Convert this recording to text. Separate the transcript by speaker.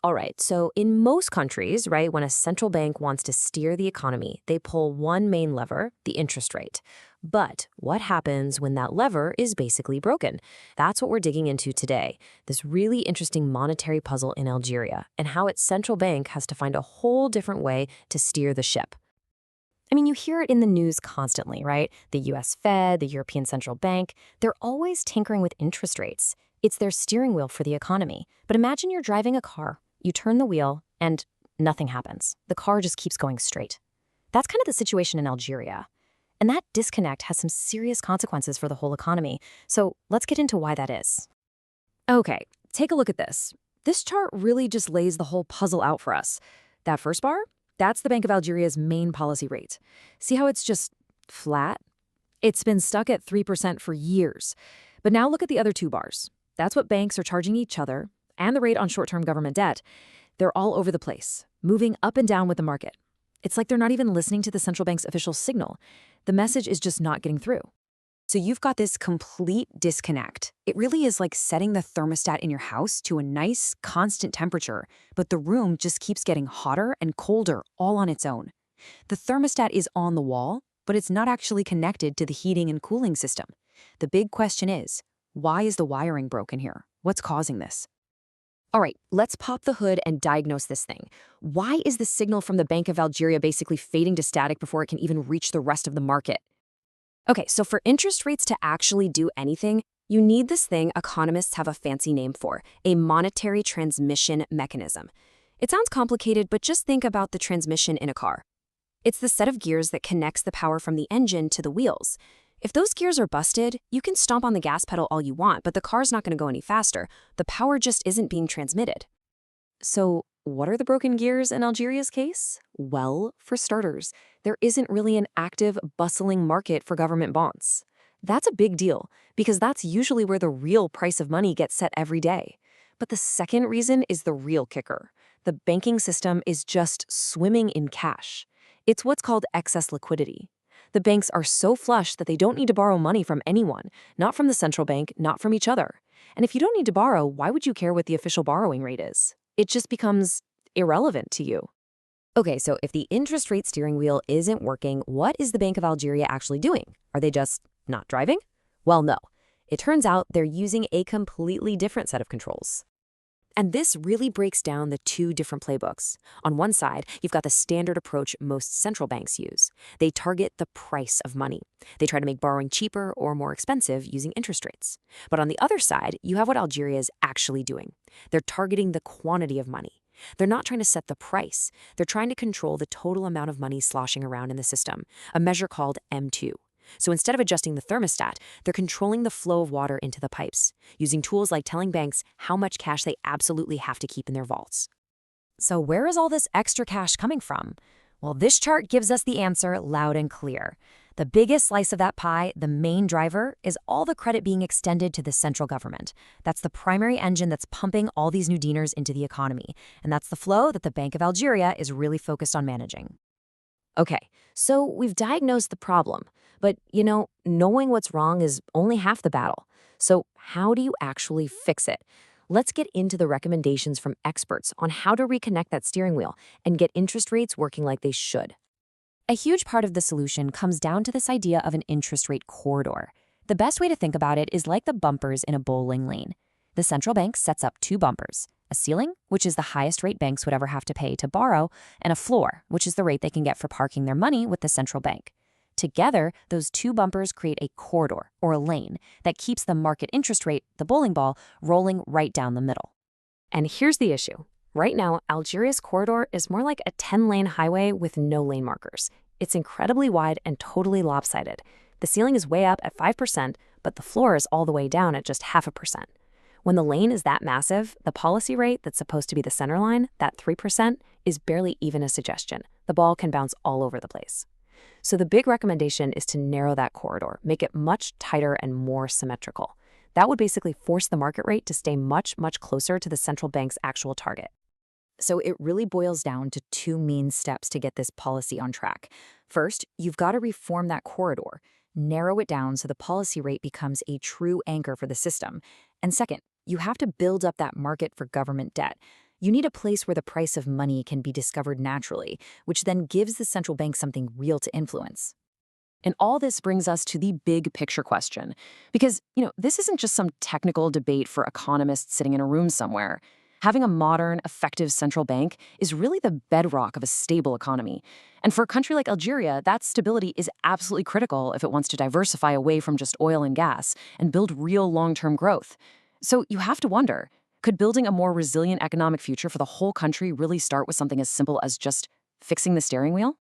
Speaker 1: All right, so in most countries, right, when a central bank wants to steer the economy, they pull one main lever, the interest rate. But what happens when that lever is basically broken? That's what we're digging into today. This really interesting monetary puzzle in Algeria and how its central bank has to find a whole different way to steer the ship.
Speaker 2: I mean, you hear it in the news constantly, right? The US Fed, the European Central Bank, they're always tinkering with interest rates. It's their steering wheel for the economy. But imagine you're driving a car, you turn the wheel, and nothing happens. The car just keeps going straight. That's kind of the situation in Algeria. And that disconnect has some serious consequences for the whole economy. So let's get into why that is.
Speaker 1: Okay, take a look at this. This chart really just lays the whole puzzle out for us. That first bar, that's the Bank of Algeria's main policy rate. See how it's just flat? It's been stuck at 3% for years. But now look at the other two bars. That's what banks are charging each other, and the rate on short-term government debt. They're all over the place, moving up and down with the market. It's like they're not even listening to the central bank's official signal. The message is just not getting through.
Speaker 3: So you've got this complete disconnect. It really is like setting the thermostat in your house to a nice, constant temperature, but the room just keeps getting hotter and colder all on its own. The thermostat is on the wall, but it's not actually connected to the heating and cooling system. The big question is, why is the wiring broken here? What's causing this?
Speaker 1: All right, let's pop the hood and diagnose this thing. Why is the signal from the Bank of Algeria basically fading to static before it can even reach the rest of the market? Okay, so for interest rates to actually do anything, you need this thing economists have a fancy name for, a monetary transmission mechanism. It sounds complicated, but just think about the transmission in a car. It's the set of gears that connects the power from the engine to the wheels. If those gears are busted, you can stomp on the gas pedal all you want, but the car's not going to go any faster. The power just isn't being transmitted. So what are the broken gears in Algeria's case? Well, for starters, there isn't really an active, bustling market for government bonds. That's a big deal, because that's usually where the real price of money gets set every day. But the second reason is the real kicker. The banking system is just swimming in cash. It's what's called excess liquidity. The banks are so flush that they don't need to borrow money from anyone, not from the central bank, not from each other. And if you don't need to borrow, why would you care what the official borrowing rate is? It just becomes irrelevant to you. Okay, so if the interest rate steering wheel isn't working, what is the Bank of Algeria actually doing? Are they just not driving? Well, no. It turns out they're using a completely different set of controls. And this really breaks down the two different playbooks. On one side, you've got the standard approach most central banks use. They target the price of money. They try to make borrowing cheaper or more expensive using interest rates. But on the other side, you have what Algeria is actually doing. They're targeting the quantity of money. They're not trying to set the price. They're trying to control the total amount of money sloshing around in the system, a measure called M2. So instead of adjusting the thermostat, they're controlling the flow of water into the pipes, using tools like telling banks how much cash they absolutely have to keep in their vaults.
Speaker 2: So where is all this extra cash coming from? Well, this chart gives us the answer loud and clear. The biggest slice of that pie, the main driver, is all the credit being extended to the central government. That's the primary engine that's pumping all these new diners into the economy. And that's the flow that the Bank of Algeria is really focused on managing.
Speaker 1: Okay, so we've diagnosed the problem. But, knowing what's wrong is only half the battle. So how do you actually fix it? Let's get into the recommendations from experts on how to reconnect that steering wheel and get interest rates working like they should.
Speaker 2: A huge part of the solution comes down to this idea of an interest rate corridor. The best way to think about it is like the bumpers in a bowling lane. The central bank sets up two bumpers, a ceiling, which is the highest rate banks would ever have to pay to borrow, and a floor, which is the rate they can get for parking their money with the central bank. Together, those two bumpers create a corridor, or a lane, that keeps the market interest rate, the bowling ball, rolling right down the middle.
Speaker 1: And here's the issue. Right now, Algeria's corridor is more like a 10-lane highway with no lane markers. It's incredibly wide and totally lopsided. The ceiling is way up at 5%, but the floor is all the way down at just 0.5%. When the lane is that massive, the policy rate that's supposed to be the center line, that 3%, is barely even a suggestion. The ball can bounce all over the place. So the big recommendation is to narrow that corridor, make it much tighter and more symmetrical. That would basically force the market rate to stay much, much closer to the central bank's actual target.
Speaker 3: So it really boils down to two main steps to get this policy on track. First, you've got to reform that corridor, narrow it down so the policy rate becomes a true anchor for the system. And second, you have to build up that market for government debt.
Speaker 1: You need a place where the price of money can be discovered naturally, which then gives the central bank something real to influence. And all this brings us to the big picture question. Because, this isn't just some technical debate for economists sitting in a room somewhere. Having a modern, effective central bank is really the bedrock of a stable economy. And for a country like Algeria, that stability is absolutely critical if it wants to diversify away from just oil and gas and build real long-term growth. So you have to wonder, could building a more resilient economic future for the whole country really start with something as simple as just fixing the steering wheel?